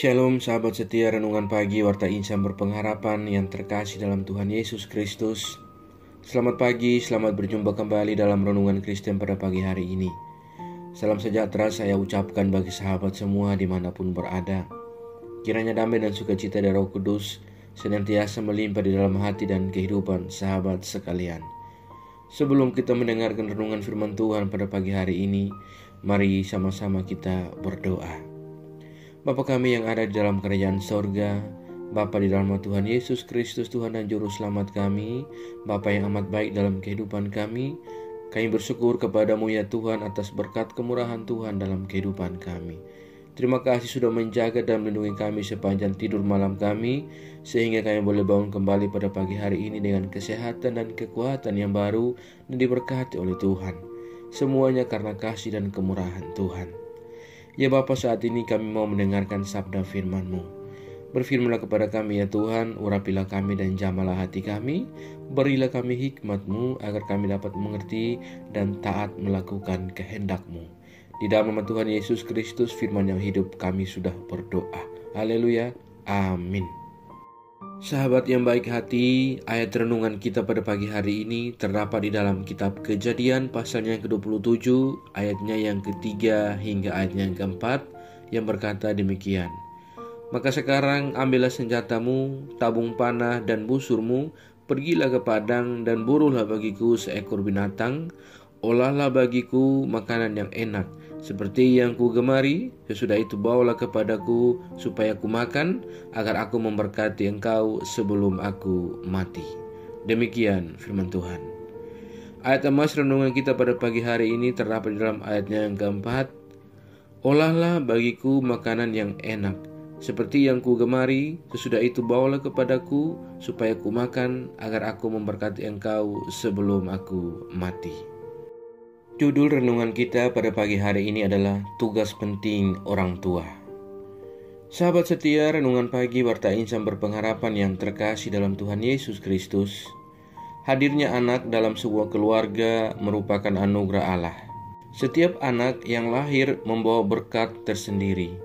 Shalom sahabat setia renungan pagi Warta Insan Berpengharapan yang terkasih dalam Tuhan Yesus Kristus. Selamat pagi, selamat berjumpa kembali dalam renungan Kristen pada pagi hari ini. Salam sejahtera saya ucapkan bagi sahabat semua dimanapun berada. Kiranya damai dan sukacita dari Roh Kudus senantiasa melimpah di dalam hati dan kehidupan sahabat sekalian. Sebelum kita mendengarkan renungan firman Tuhan pada pagi hari ini, mari sama-sama kita berdoa. Bapa kami yang ada di dalam kerajaan sorga, Bapa di dalam Tuhan Yesus Kristus, Tuhan dan Juru Selamat kami, Bapa yang amat baik dalam kehidupan kami bersyukur kepadamu ya Tuhan atas berkat kemurahan Tuhan dalam kehidupan kami. Terima kasih sudah menjaga dan melindungi kami sepanjang tidur malam kami, sehingga kami boleh bangun kembali pada pagi hari ini dengan kesehatan dan kekuatan yang baru dan diberkati oleh Tuhan. Semuanya karena kasih dan kemurahan Tuhan. Ya Bapa, saat ini kami mau mendengarkan sabda firman-Mu. Berfirmanlah kepada kami ya Tuhan, urapilah kami dan jamalah hati kami, berilah kami hikmat-Mu agar kami dapat mengerti dan taat melakukan kehendak-Mu. Di dalam nama Tuhan Yesus Kristus, firman yang hidup, kami sudah berdoa. Haleluya, amin. Sahabat yang baik hati, ayat renungan kita pada pagi hari ini terdapat di dalam kitab Kejadian pasalnya yang ke-27, ayatnya yang ketiga hingga ayatnya yang keempat, yang berkata demikian. Maka sekarang ambillah senjatamu, tabung panah dan busurmu, pergilah ke padang dan buruhlah bagiku seekor binatang, olahlah bagiku makanan yang enak, seperti yang ku gemari, sesudah itu bawalah kepadaku supaya ku makan, agar aku memberkati engkau sebelum aku mati. Demikian firman Tuhan. Ayat emas renungan kita pada pagi hari ini terdapat di dalam ayatnya yang keempat. Olahlah bagiku makanan yang enak, seperti yang ku gemari, sesudah itu bawalah kepadaku supaya ku makan, agar aku memberkati engkau sebelum aku mati. Judul renungan kita pada pagi hari ini adalah tugas penting orang tua. Sahabat setia renungan pagi Warta Insan Berpengharapan yang terkasih dalam Tuhan Yesus Kristus, hadirnya anak dalam sebuah keluarga merupakan anugerah Allah. Setiap anak yang lahir membawa berkat tersendiri.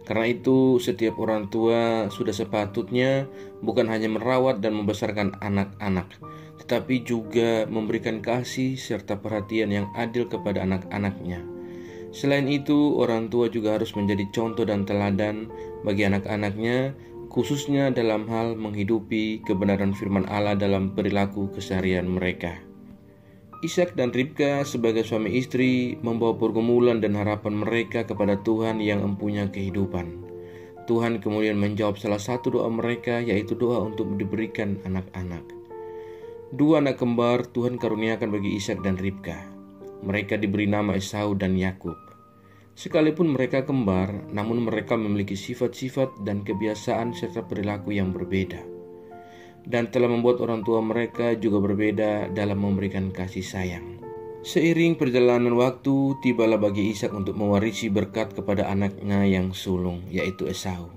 Karena itu setiap orang tua sudah sepatutnya bukan hanya merawat dan membesarkan anak-anak, tetapi juga memberikan kasih serta perhatian yang adil kepada anak-anaknya. Selain itu, orang tua juga harus menjadi contoh dan teladan bagi anak-anaknya, khususnya dalam hal menghidupi kebenaran firman Allah dalam perilaku keseharian mereka. Ishak dan Ribka sebagai suami istri membawa pergumulan dan harapan mereka kepada Tuhan yang empunya kehidupan. Tuhan kemudian menjawab salah satu doa mereka, yaitu doa untuk diberikan anak-anak. Dua anak kembar Tuhan karuniakan bagi Ishak dan Ribka. Mereka diberi nama Esau dan Yakub. Sekalipun mereka kembar, namun mereka memiliki sifat-sifat dan kebiasaan serta perilaku yang berbeda. Dan telah membuat orang tua mereka juga berbeda dalam memberikan kasih sayang. Seiring perjalanan waktu, tibalah bagi Ishak untuk mewarisi berkat kepada anaknya yang sulung, yaitu Esau.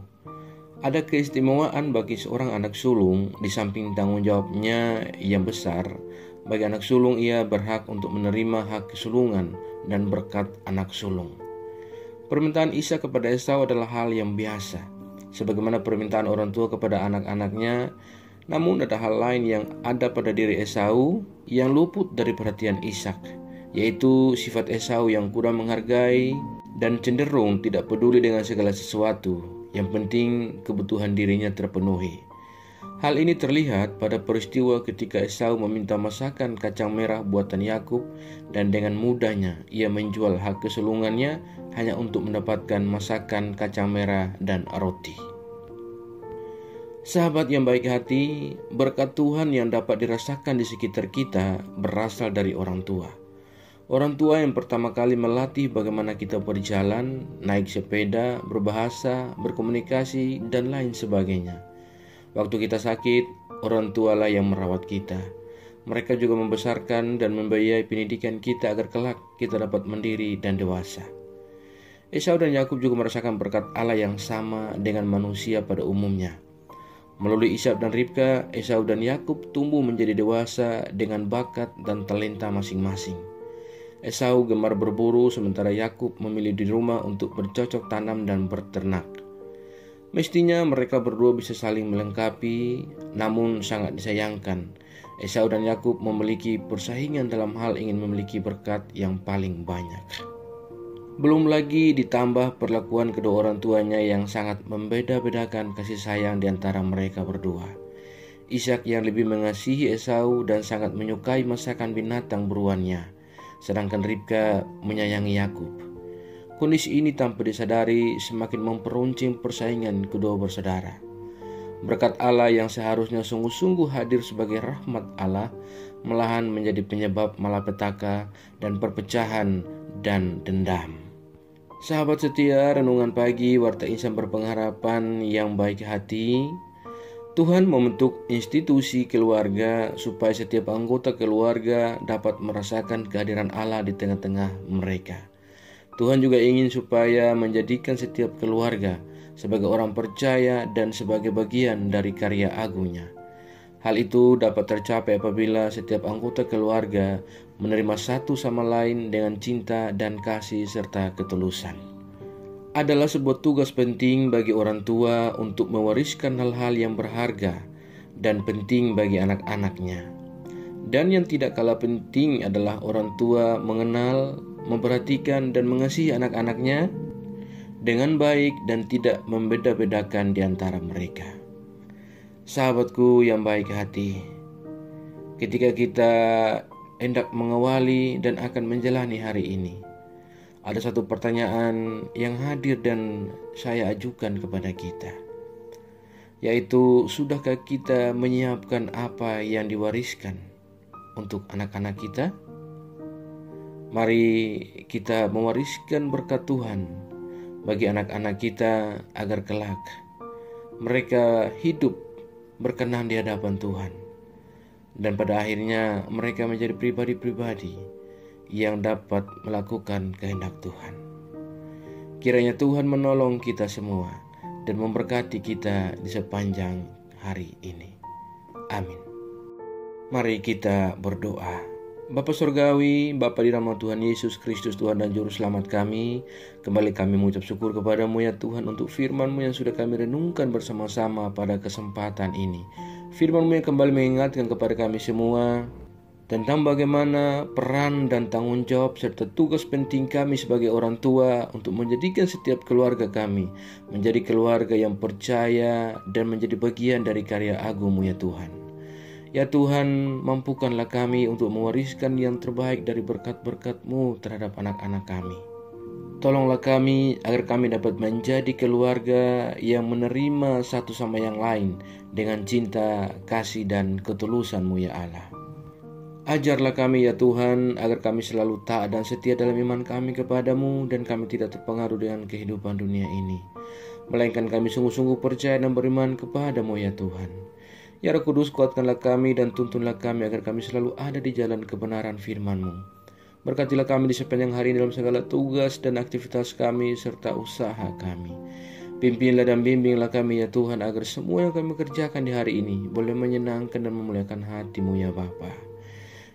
Ada keistimewaan bagi seorang anak sulung, di samping tanggung jawabnya yang besar. Bagi anak sulung, ia berhak untuk menerima hak kesulungan dan berkat anak sulung. Permintaan Ishak kepada Esau adalah hal yang biasa, sebagaimana permintaan orang tua kepada anak-anaknya. Namun ada hal lain yang ada pada diri Esau yang luput dari perhatian Ishak, yaitu sifat Esau yang kurang menghargai dan cenderung tidak peduli dengan segala sesuatu. Yang penting kebutuhan dirinya terpenuhi. Hal ini terlihat pada peristiwa ketika Esau meminta masakan kacang merah buatan Yakub, dan dengan mudahnya ia menjual hak kesulungannya hanya untuk mendapatkan masakan kacang merah dan roti. Sahabat yang baik hati, berkat Tuhan yang dapat dirasakan di sekitar kita berasal dari orang tua. Orang tua yang pertama kali melatih bagaimana kita berjalan, naik sepeda, berbahasa, berkomunikasi, dan lain sebagainya. Waktu kita sakit, orang tualah yang merawat kita. Mereka juga membesarkan dan membiayai pendidikan kita agar kelak kita dapat mandiri dan dewasa. Esau dan Yakub juga merasakan berkat Allah yang sama dengan manusia pada umumnya. Melalui Ishak dan Ribka, Esau dan Yakub tumbuh menjadi dewasa dengan bakat dan talenta masing-masing. Esau gemar berburu sementara Yakub memilih di rumah untuk bercocok tanam dan berternak. Mestinya mereka berdua bisa saling melengkapi, namun sangat disayangkan Esau dan Yakub memiliki persaingan dalam hal ingin memiliki berkat yang paling banyak. Belum lagi ditambah perlakuan kedua orang tuanya yang sangat membeda-bedakan kasih sayang di antara mereka berdua. Ishak yang lebih mengasihi Esau dan sangat menyukai masakan binatang buruannya, sedangkan Ribka menyayangi Yakub. Kondisi ini tanpa disadari semakin memperuncing persaingan kedua bersaudara. Berkat Allah yang seharusnya sungguh-sungguh hadir sebagai rahmat Allah, malahan menjadi penyebab malapetaka dan perpecahan dan dendam. Sahabat setia, renungan pagi Warta Insan Berpengharapan yang baik hati. Tuhan membentuk institusi keluarga supaya setiap anggota keluarga dapat merasakan kehadiran Allah di tengah-tengah mereka. Tuhan juga ingin supaya menjadikan setiap keluarga sebagai orang percaya dan sebagai bagian dari karya agungnya. Hal itu dapat tercapai apabila setiap anggota keluarga menerima satu sama lain dengan cinta dan kasih serta ketulusan. Adalah sebuah tugas penting bagi orang tua untuk mewariskan hal-hal yang berharga dan penting bagi anak-anaknya. Dan yang tidak kalah penting adalah orang tua mengenal, memperhatikan dan mengasihi anak-anaknya dengan baik dan tidak membeda-bedakan di antara mereka. Sahabatku yang baik hati, ketika kita hendak mengawali dan akan menjalani hari ini, ada satu pertanyaan yang hadir dan saya ajukan kepada kita, yaitu sudahkah kita menyiapkan apa yang diwariskan untuk anak-anak kita? Mari kita mewariskan berkat Tuhan bagi anak-anak kita agar kelak mereka hidup berkenan di hadapan Tuhan, dan pada akhirnya mereka menjadi pribadi-pribadi yang dapat melakukan kehendak Tuhan. Kiranya Tuhan menolong kita semua dan memberkati kita di sepanjang hari ini. Amin. Mari kita berdoa. Bapa Surgawi, Bapa di nama Tuhan Yesus Kristus, Tuhan dan Juru Selamat kami, kembali kami mengucap syukur kepada-Mu ya Tuhan untuk firman-Mu yang sudah kami renungkan bersama-sama pada kesempatan ini. Firman-Mu yang kembali mengingatkan kepada kami semua tentang bagaimana peran dan tanggung jawab serta tugas penting kami sebagai orang tua untuk menjadikan setiap keluarga kami menjadi keluarga yang percaya dan menjadi bagian dari karya agung-Mu ya Tuhan. Ya Tuhan, mampukanlah kami untuk mewariskan yang terbaik dari berkat-berkat-Mu terhadap anak-anak kami. Tolonglah kami agar kami dapat menjadi keluarga yang menerima satu sama yang lain dengan cinta, kasih, dan ketulusan-Mu ya Allah. Ajarlah kami ya Tuhan agar kami selalu taat dan setia dalam iman kami kepada-Mu dan kami tidak terpengaruh dengan kehidupan dunia ini, melainkan kami sungguh-sungguh percaya dan beriman kepada-Mu ya Tuhan. Ya Roh Kudus, kuatkanlah kami dan tuntunlah kami agar kami selalu ada di jalan kebenaran firman-Mu. Berkatilah kami di sepanjang hari dalam segala tugas dan aktivitas kami serta usaha kami. Pimpinlah dan bimbinglah kami ya Tuhan agar semua yang kami kerjakan di hari ini boleh menyenangkan dan memuliakan hati-Mu ya Bapa.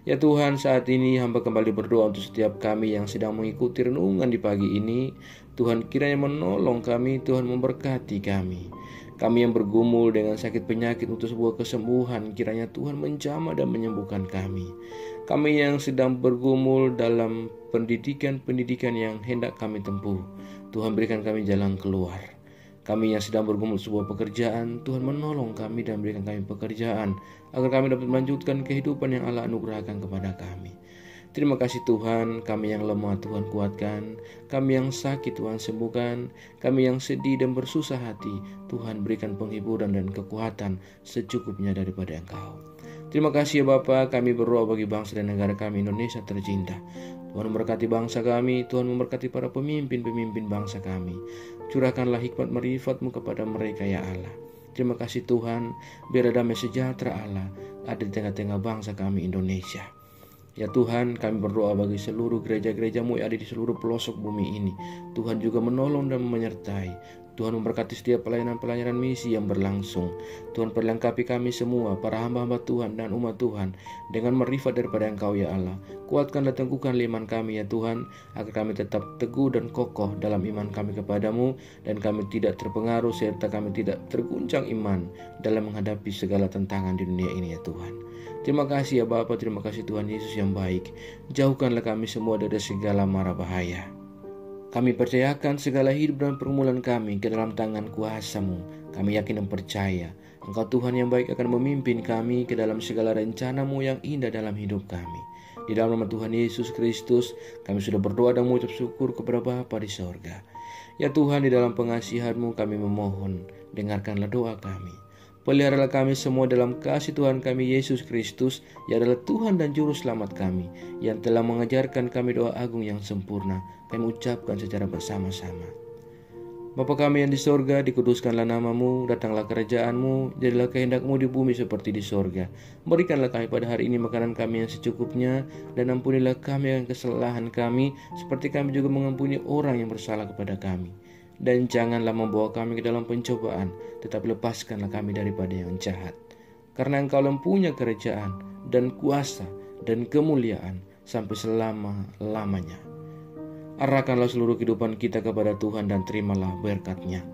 Ya Tuhan, saat ini hamba kembali berdoa untuk setiap kami yang sedang mengikuti renungan di pagi ini. Tuhan kiranya menolong kami, Tuhan memberkati kami. Kami yang bergumul dengan sakit penyakit untuk sebuah kesembuhan, kiranya Tuhan menjamah dan menyembuhkan kami. Kami yang sedang bergumul dalam pendidikan yang hendak kami tempuh, Tuhan berikan kami jalan keluar. Kami yang sedang bergumul sebuah pekerjaan, Tuhan menolong kami dan berikan kami pekerjaan, agar kami dapat melanjutkan kehidupan yang Allah anugerahkan kepada kami. Terima kasih Tuhan, kami yang lemah Tuhan kuatkan, kami yang sakit Tuhan sembuhkan, kami yang sedih dan bersusah hati, Tuhan berikan penghiburan dan kekuatan secukupnya daripada Engkau. Terima kasih ya Bapa, kami berdoa bagi bangsa dan negara kami Indonesia tercinta. Tuhan memberkati bangsa kami, Tuhan memberkati para pemimpin-pemimpin bangsa kami. Curahkanlah hikmat marifat-Mu kepada mereka ya Allah. Terima kasih Tuhan, biar damai sejahtera Allah ada di tengah-tengah bangsa kami Indonesia. Ya Tuhan, kami berdoa bagi seluruh gereja-gereja-Mu yang ada di seluruh pelosok bumi ini. Tuhan juga menolong dan menyertai. Tuhan memberkati setiap pelayanan-pelayanan misi yang berlangsung. Tuhan perlengkapi kami semua, para hamba-hamba Tuhan dan umat Tuhan, dengan marifat daripada Engkau ya Allah. Kuatkan dan teguhkan iman kami ya Tuhan, agar kami tetap teguh dan kokoh dalam iman kami kepadamu, dan kami tidak terpengaruh serta kami tidak terguncang iman dalam menghadapi segala tantangan di dunia ini ya Tuhan. Terima kasih ya Bapa, terima kasih Tuhan Yesus yang baik. Jauhkanlah kami semua dari segala mara bahaya. Kami percayakan segala hidup dan pergumulan kami ke dalam tangan kuasa-Mu. Kami yakin dan percaya Engkau Tuhan yang baik akan memimpin kami ke dalam segala rencana-Mu yang indah dalam hidup kami. Di dalam nama Tuhan Yesus Kristus, kami sudah berdoa dan mengucap syukur kepada Bapa di sorga. Ya Tuhan, di dalam pengasihan-Mu kami memohon, dengarkanlah doa kami. Peliharalah kami semua dalam kasih Tuhan kami Yesus Kristus, yang adalah Tuhan dan Juru Selamat kami, yang telah mengajarkan kami doa agung yang sempurna. Kami ucapkan secara bersama-sama. Bapa kami yang di sorga, dikuduskanlah nama-Mu, datanglah kerajaan-Mu, jadilah kehendak-Mu di bumi seperti di sorga. Berikanlah kami pada hari ini makanan kami yang secukupnya, dan ampunilah kami yang kesalahan kami, seperti kami juga mengampuni orang yang bersalah kepada kami. Dan janganlah membawa kami ke dalam pencobaan, tetapi lepaskanlah kami daripada yang jahat. Karena Engkau mempunyai kerajaan dan kuasa dan kemuliaan sampai selama-lamanya. Arahkanlah seluruh kehidupan kita kepada Tuhan dan terimalah berkat-Nya.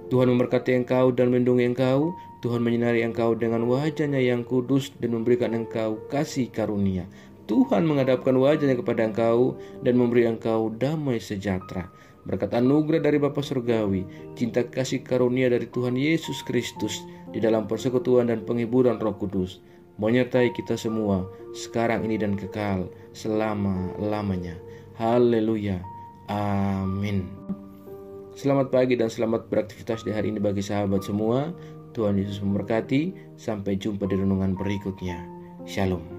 Tuhan memberkati engkau dan melindungi engkau. Tuhan menyinari engkau dengan wajah-Nya yang kudus dan memberikan engkau kasih karunia. Tuhan menghadapkan wajah-Nya kepada engkau dan memberi engkau damai sejahtera. Berkat anugerah dari Bapa Surgawi, cinta kasih karunia dari Tuhan Yesus Kristus, di dalam persekutuan dan penghiburan Roh Kudus, menyertai kita semua, sekarang ini dan kekal, selama-lamanya. Haleluya. Amin. Selamat pagi dan selamat beraktivitas di hari ini bagi sahabat semua. Tuhan Yesus memberkati. Sampai jumpa di renungan berikutnya. Shalom.